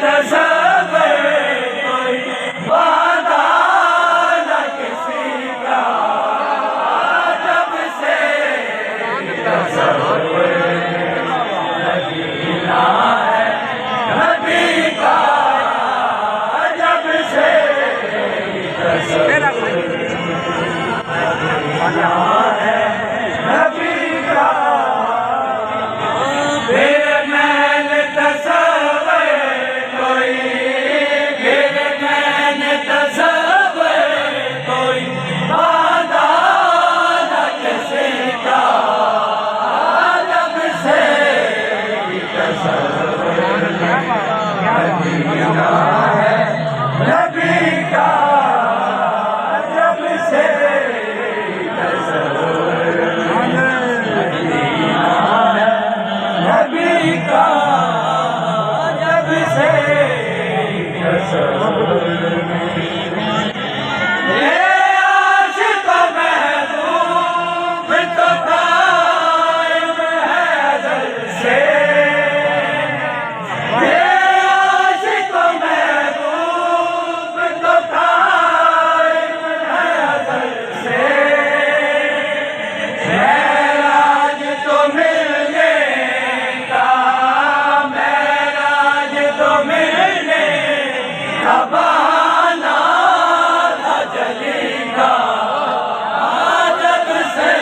तसव्वुर कोई वादा न किसी का, जब से तसव्वुर मदीना है नबी का, जब से तसव्वुर मदीना है नबी का, फिर मैंने तसव्वुर कोई, फिर मैंने तसव्वुर कोई वादा न किसी का, जब से तसव्वुर मदीना है नबी का, जब से तसव्वुर मदीना है नबी का, जब से तसव्वुर ये आशिक महबूब तो कायम है अज़ल से, ये आशिक महबूब तो कायम है अज़ल से, महराज तो मिलने का, महराज तो मिलने का बहाना था जली का, जब से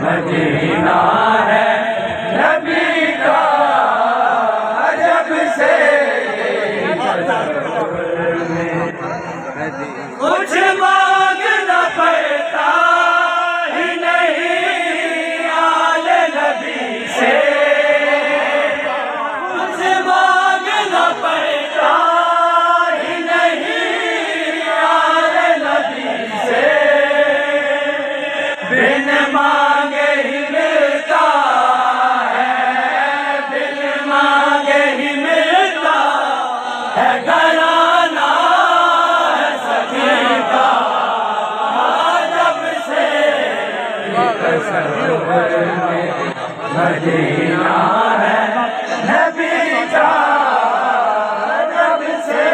मदीना है नबी का, जब से कुछ मांगना पड़ता ही नहीं आले नबी से, कुछ मांगना पड़ता ही नहीं आले नबी से, बिन मांगे ही मिलता है, बिन मांगे ही मिलता है घराना है सखी का, जब से तसव्वुर मदीना है नबी का, जब से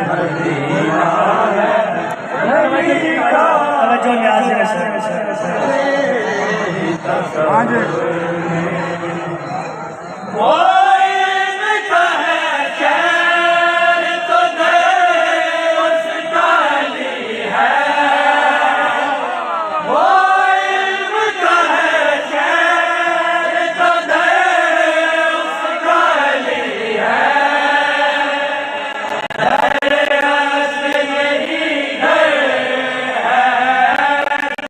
मदीना है नबी का, कोई इनका है शहर तो दे उसका अली है, कोई इनका है शहर तो दे उसका अली है, दरियाज़ यही घर है,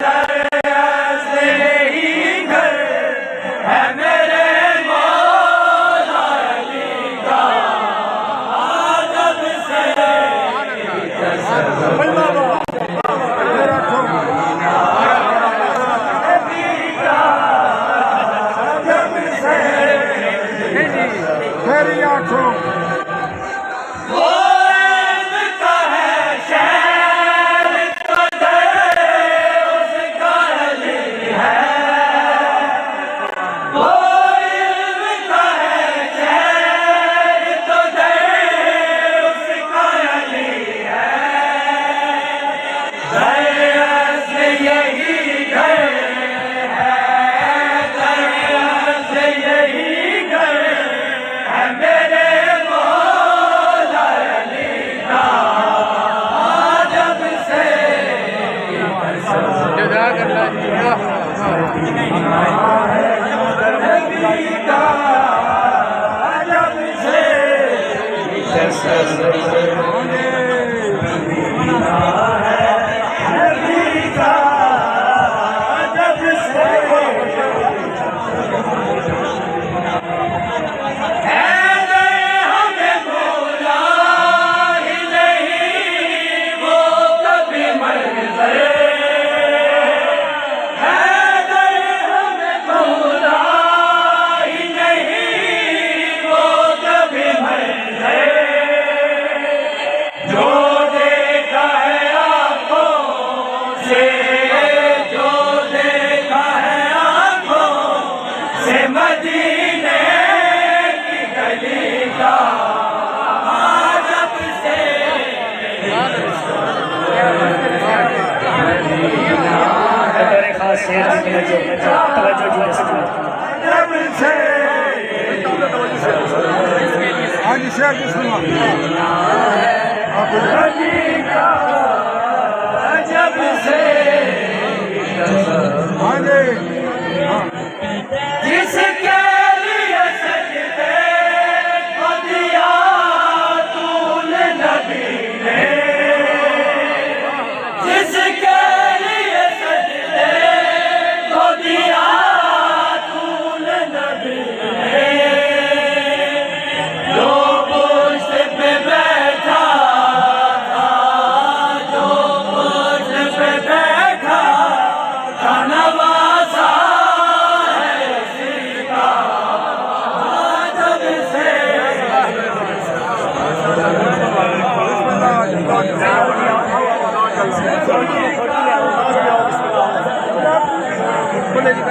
दरियाज़ यही घर है मेरे मौला अली का, जब से तसव्वुर मदीना नबी का, जब से मेरी आंखों कोई इनका है शहर तो दे उसका अली है, कोई इनका है शहर तो दे उसका अली है, दरियाज़ यही घर है, दरियाज़ यही घर है मेरे मौला अली का, जब से जज़ाकल्लाह जी, मदीना है नबी का, जब से तसव्वुर मदीना है नबी का, जब से हमें भूला ही नहीं वो कभी मंज़र, हमें भूला ही नहीं वो कभी मंज़र, जब से हाँ जी शेर की सुनो नबी का जब से हाँ जी जिस